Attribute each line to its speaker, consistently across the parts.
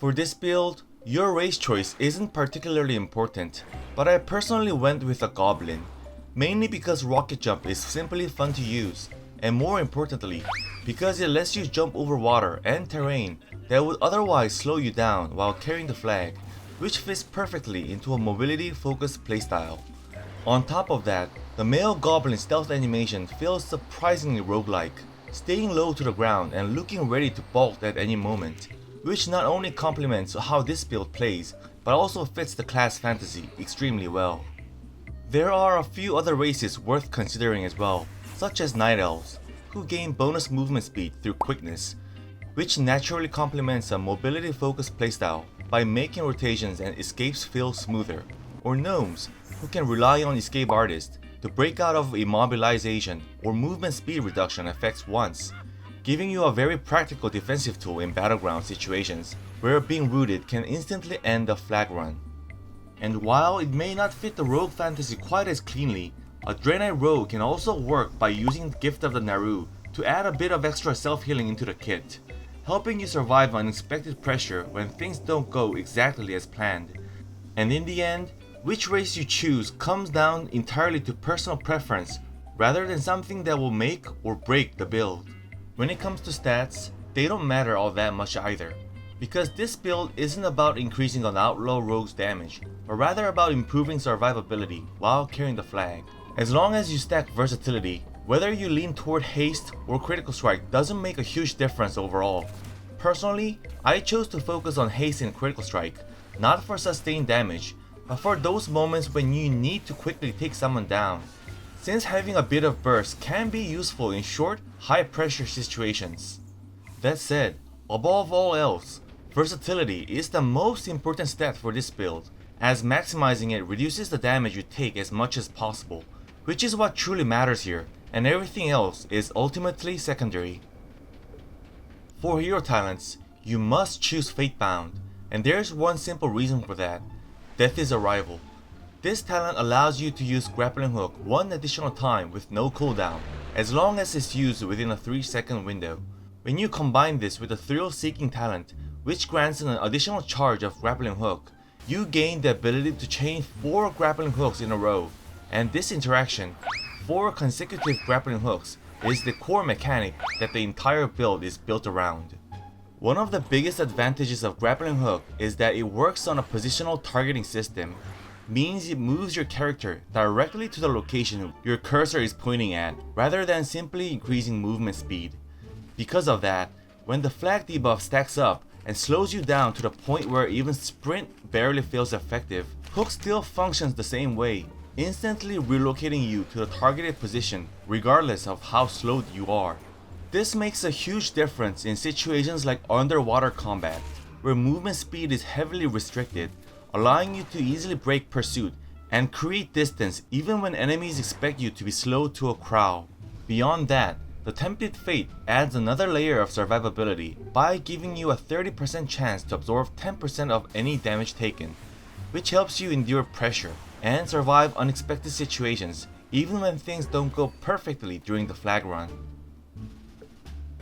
Speaker 1: For this build, your race choice isn't particularly important, but I personally went with a Goblin, mainly because Rocket Jump is simply fun to use, and more importantly, because it lets you jump over water and terrain that would otherwise slow you down while carrying the flag, which fits perfectly into a mobility focused playstyle. On top of that, the male Goblin stealth animation feels surprisingly roguelike, staying low to the ground and looking ready to bolt at any moment, which not only complements how this build plays, but also fits the class fantasy extremely well. There are a few other races worth considering as well, such as Night Elves, who gain bonus movement speed through quickness, which naturally complements a mobility focused playstyle by making rotations and escapes feel smoother, or Gnomes, who can rely on escape artists to break out of immobilization or movement speed reduction effects once, giving you a very practical defensive tool in battleground situations where being rooted can instantly end a flag run. And while it may not fit the rogue fantasy quite as cleanly, a Draenei rogue can also work by using the Gift of the Naru to add a bit of extra self-healing into the kit, helping you survive unexpected pressure when things don't go exactly as planned. And in the end, which race you choose comes down entirely to personal preference rather than something that will make or break the build. When it comes to stats, they don't matter all that much either, because this build isn't about increasing an Outlaw rogue's damage, but rather about improving survivability while carrying the flag. As long as you stack versatility, whether you lean toward haste or critical strike doesn't make a huge difference overall. Personally, I chose to focus on haste and critical strike, not for sustained damage, but for those moments when you need to quickly take someone down, since having a bit of burst can be useful in short, high pressure situations. That said, above all else, versatility is the most important stat for this build, as maximizing it reduces the damage you take as much as possible, which is what truly matters here, and everything else is ultimately secondary. For hero talents, you must choose Fatebound, and there's one simple reason for that: Death is Arrival. This talent allows you to use Grappling Hook one additional time with no cooldown, as long as it's used within a 3-second window. When you combine this with a Thrill Seeking talent, which grants an additional charge of Grappling Hook, you gain the ability to chain 4 grappling hooks in a row, and this interaction, 4 consecutive grappling hooks, is the core mechanic that the entire build is built around. One of the biggest advantages of Grappling Hook is that it works on a positional targeting system, means it moves your character directly to the location your cursor is pointing at, rather than simply increasing movement speed. Because of that, when the flag debuff stacks up and slows you down to the point where even sprint barely feels effective, Hook still functions the same way, instantly relocating you to the targeted position regardless of how slowed you are. This makes a huge difference in situations like underwater combat, where movement speed is heavily restricted, allowing you to easily break pursuit and create distance even when enemies expect you to be slow to a crawl. Beyond that, the Tempted Fate adds another layer of survivability by giving you a 30% chance to absorb 10% of any damage taken, which helps you endure pressure and survive unexpected situations even when things don't go perfectly during the flag run.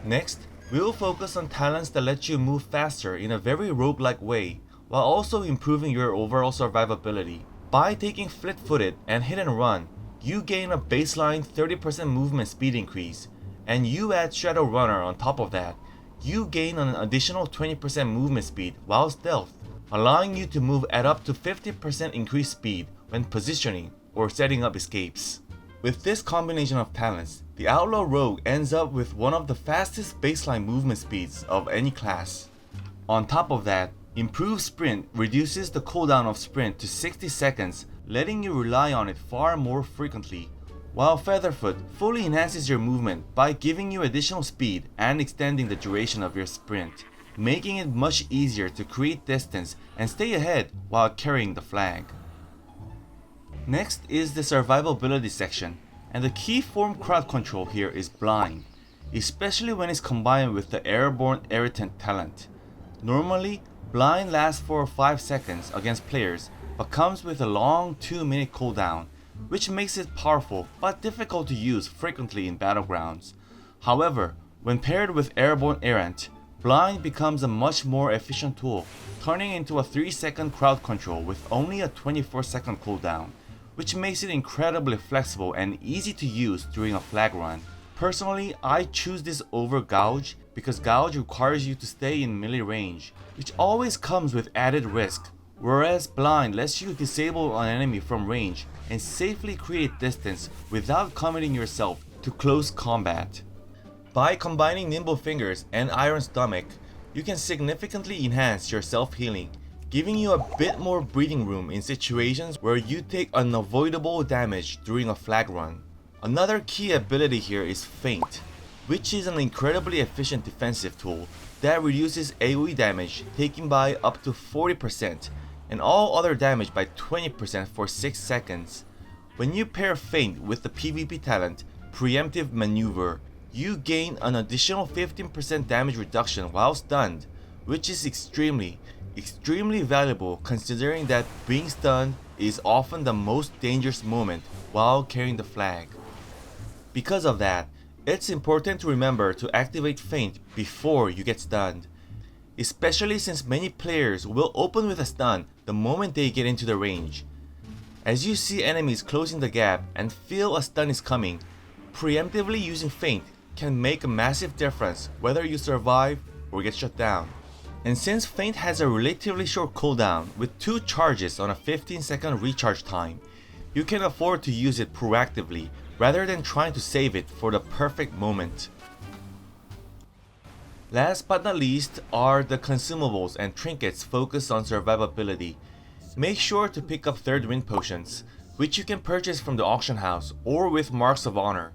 Speaker 1: Next, we will focus on talents that let you move faster in a very roguelike way, while also improving your overall survivability. By taking fleet-footed and hit and run, you gain a baseline 30% movement speed increase, and you add Shadow Runner on top of that, you gain an additional 20% movement speed while stealth, allowing you to move at up to 50% increased speed when positioning or setting up escapes. With this combination of talents, the Outlaw Rogue ends up with one of the fastest baseline movement speeds of any class. On top of that, improved sprint reduces the cooldown of sprint to 60 seconds, letting you rely on it far more frequently, while Featherfoot fully enhances your movement by giving you additional speed and extending the duration of your sprint, making it much easier to create distance and stay ahead while carrying the flag. Next is the survivability section, and the key form crowd control here is Blind, especially when it's combined with the Airborne Irritant talent. Normally, Blind lasts for 5 seconds against players, but comes with a long 2-minute cooldown, which makes it powerful but difficult to use frequently in battlegrounds. However, when paired with Airborne Errant, Blind becomes a much more efficient tool, turning into a 3-second crowd control with only a 24-second cooldown, which makes it incredibly flexible and easy to use during a flag run. Personally, I choose this over Gouge because Gouge requires you to stay in melee range, which always comes with added risk, whereas Blind lets you disable an enemy from range and safely create distance without committing yourself to close combat. By combining Nimble Fingers and Iron Stomach, you can significantly enhance your self-healing, giving you a bit more breathing room in situations where you take unavoidable damage during a flag run. Another key ability here is Feint, which is an incredibly efficient defensive tool that reduces AoE damage taken by up to 40% and all other damage by 20% for 6 seconds. When you pair Feint with the PvP talent Preemptive Maneuver, you gain an additional 15% damage reduction while stunned, which is extremely valuable considering that being stunned is often the most dangerous moment while carrying the flag. Because of that, it's important to remember to activate Feint before you get stunned, especially since many players will open with a stun the moment they get into the range. As you see enemies closing the gap and feel a stun is coming, preemptively using Feint can make a massive difference whether you survive or get shut down. And since Feint has a relatively short cooldown with 2 charges on a 15-second recharge time, you can afford to use it proactively rather than trying to save it for the perfect moment. Last but not least are the consumables and trinkets focused on survivability. Make sure to pick up Third Wind potions, which you can purchase from the auction house or with Marks of Honor.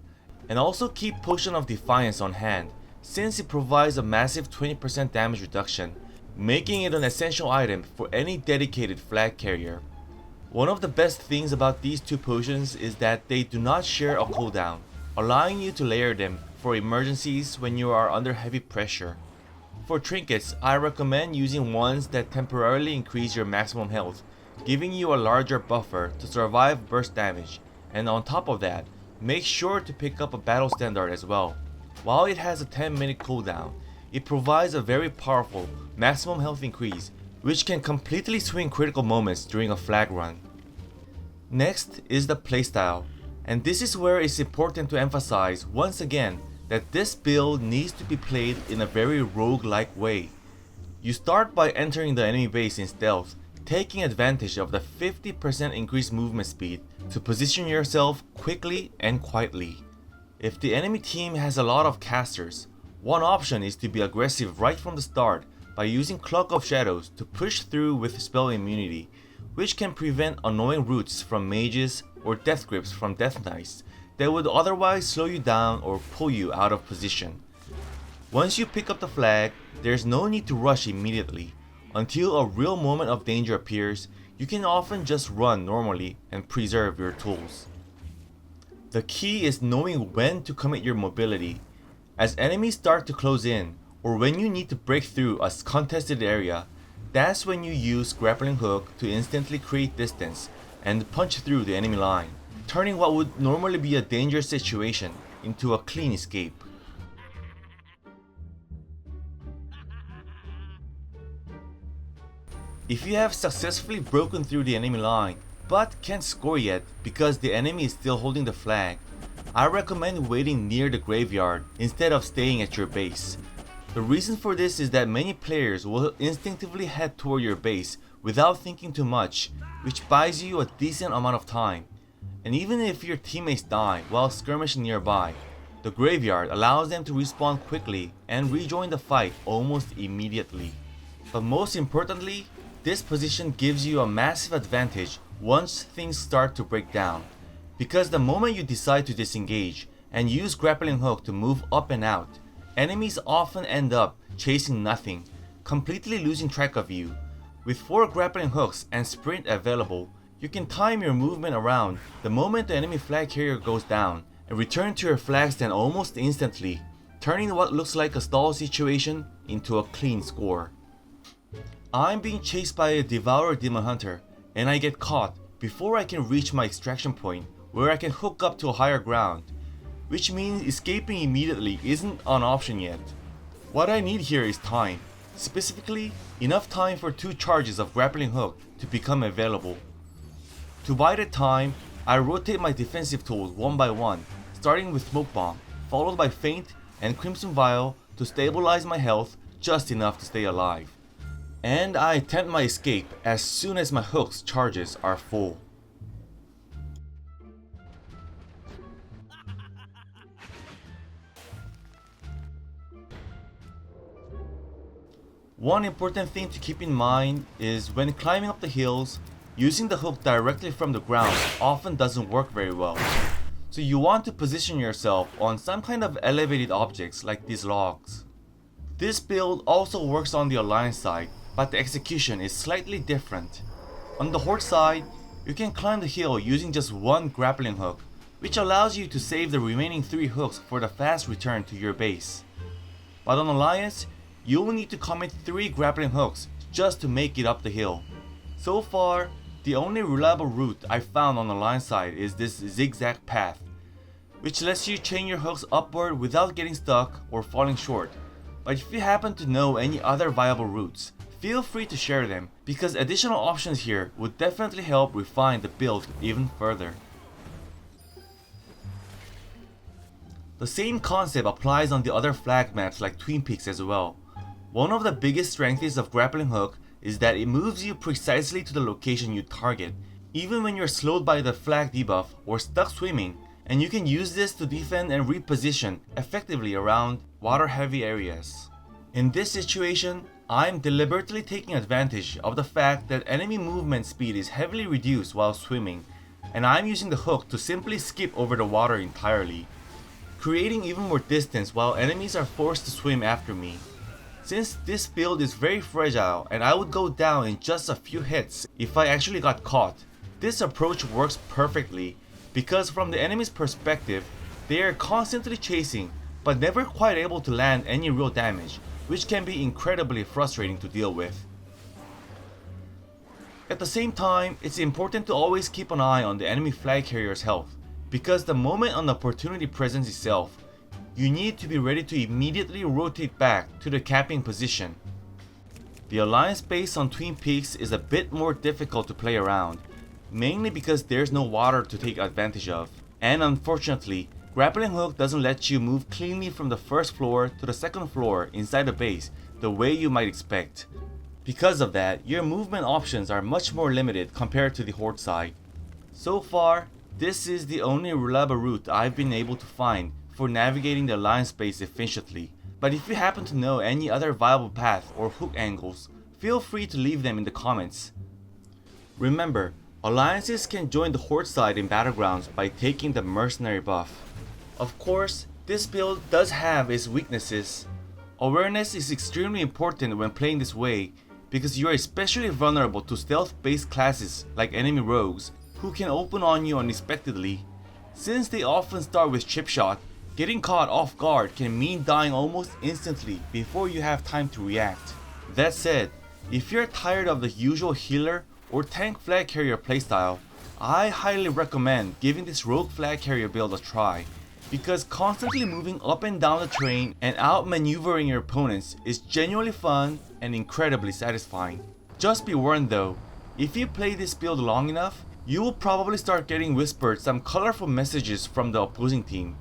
Speaker 1: And also keep Potion of Defiance on hand, since it provides a massive 20% damage reduction, making it an essential item for any dedicated flag carrier. One of the best things about these 2 potions is that they do not share a cooldown, allowing you to layer them for emergencies when you are under heavy pressure. For trinkets, I recommend using ones that temporarily increase your maximum health, giving you a larger buffer to survive burst damage, and on top of that, make sure to pick up a battle standard as well. While it has a 10-minute cooldown, it provides a very powerful maximum health increase which can completely swing critical moments during a flag run. Next is the playstyle, and this is where it's important to emphasize once again that this build needs to be played in a very roguelike way. You start by entering the enemy base in stealth, taking advantage of the 50% increased movement speed to position yourself quickly and quietly. If the enemy team has a lot of casters, one option is to be aggressive right from the start by using Cloak of Shadows to push through with spell immunity, which can prevent annoying roots from mages or death grips from death knights that would otherwise slow you down or pull you out of position. Once you pick up the flag, there's no need to rush immediately. Until a real moment of danger appears, you can often just run normally and preserve your tools. The key is knowing when to commit your mobility. As enemies start to close in, or when you need to break through a contested area, that's when you use Grappling Hook to instantly create distance and punch through the enemy line, turning what would normally be a dangerous situation into a clean escape. If you have successfully broken through the enemy line, but can't score yet because the enemy is still holding the flag, I recommend waiting near the graveyard instead of staying at your base. The reason for this is that many players will instinctively head toward your base without thinking too much, which buys you a decent amount of time. And even if your teammates die while skirmishing nearby, the graveyard allows them to respawn quickly and rejoin the fight almost immediately. But most importantly, this position gives you a massive advantage once things start to break down, because the moment you decide to disengage and use Grappling Hook to move up and out, enemies often end up chasing nothing, completely losing track of you. With 4 Grappling Hooks and Sprint available, you can time your movement around the moment the enemy flag carrier goes down and return to your flag stand almost instantly, turning what looks like a stall situation into a clean score. I'm being chased by a Devourer Demon Hunter, and I get caught before I can reach my extraction point where I can hook up to a higher ground, which means escaping immediately isn't an option yet. What I need here is time, specifically enough time for 2 charges of grappling hook to become available. To buy the time, I rotate my defensive tools one by one, starting with Smoke Bomb, followed by Feint and Crimson Vial to stabilize my health just enough to stay alive. And I attempt my escape as soon as my hook's charges are full. One important thing to keep in mind is when climbing up the hills, using the hook directly from the ground often doesn't work very well. So you want to position yourself on some kind of elevated objects like these logs. This build also works on the Alliance side, but the execution is slightly different. On the Horde side, you can climb the hill using just one grappling hook, which allows you to save the remaining 3 hooks for the fast return to your base. But on Alliance, you will need to commit 3 grappling hooks just to make it up the hill. So far, the only reliable route I found on the Alliance side is this zigzag path, which lets you chain your hooks upward without getting stuck or falling short. But if you happen to know any other viable routes, feel free to share them, because additional options here would definitely help refine the build even further. The same concept applies on the other flag maps like Twin Peaks as well. One of the biggest strengths of grappling hook is that it moves you precisely to the location you target, even when you're slowed by the flag debuff or stuck swimming, and you can use this to defend and reposition effectively around water heavy areas. In this situation, I'm deliberately taking advantage of the fact that enemy movement speed is heavily reduced while swimming, and I'm using the hook to simply skip over the water entirely, creating even more distance while enemies are forced to swim after me. Since this build is very fragile and I would go down in just a few hits if I actually got caught, this approach works perfectly because from the enemy's perspective, they are constantly chasing but never quite able to land any real damage, which can be incredibly frustrating to deal with. At the same time, it's important to always keep an eye on the enemy flag carrier's health, because the moment an opportunity presents itself, you need to be ready to immediately rotate back to the capping position. The Alliance base on Twin Peaks is a bit more difficult to play around, mainly because there's no water to take advantage of, and unfortunately, grappling hook doesn't let you move cleanly from the first floor to the second floor inside the base the way you might expect. Because of that, your movement options are much more limited compared to the Horde side. So far, this is the only reliable route I've been able to find for navigating the Alliance base efficiently, but if you happen to know any other viable path or hook angles, feel free to leave them in the comments. Remember, Alliances can join the Horde side in Battlegrounds by taking the Mercenary buff. Of course, this build does have its weaknesses. Awareness is extremely important when playing this way, because you are especially vulnerable to stealth-based classes like enemy rogues who can open on you unexpectedly. Since they often start with chip shot, getting caught off guard can mean dying almost instantly before you have time to react. That said, if you're tired of the usual healer or tank flag carrier playstyle, I highly recommend giving this rogue flag carrier build a try, because constantly moving up and down the terrain and outmaneuvering your opponents is genuinely fun and incredibly satisfying. Just be warned though, if you play this build long enough, you will probably start getting whispered some colorful messages from the opposing team,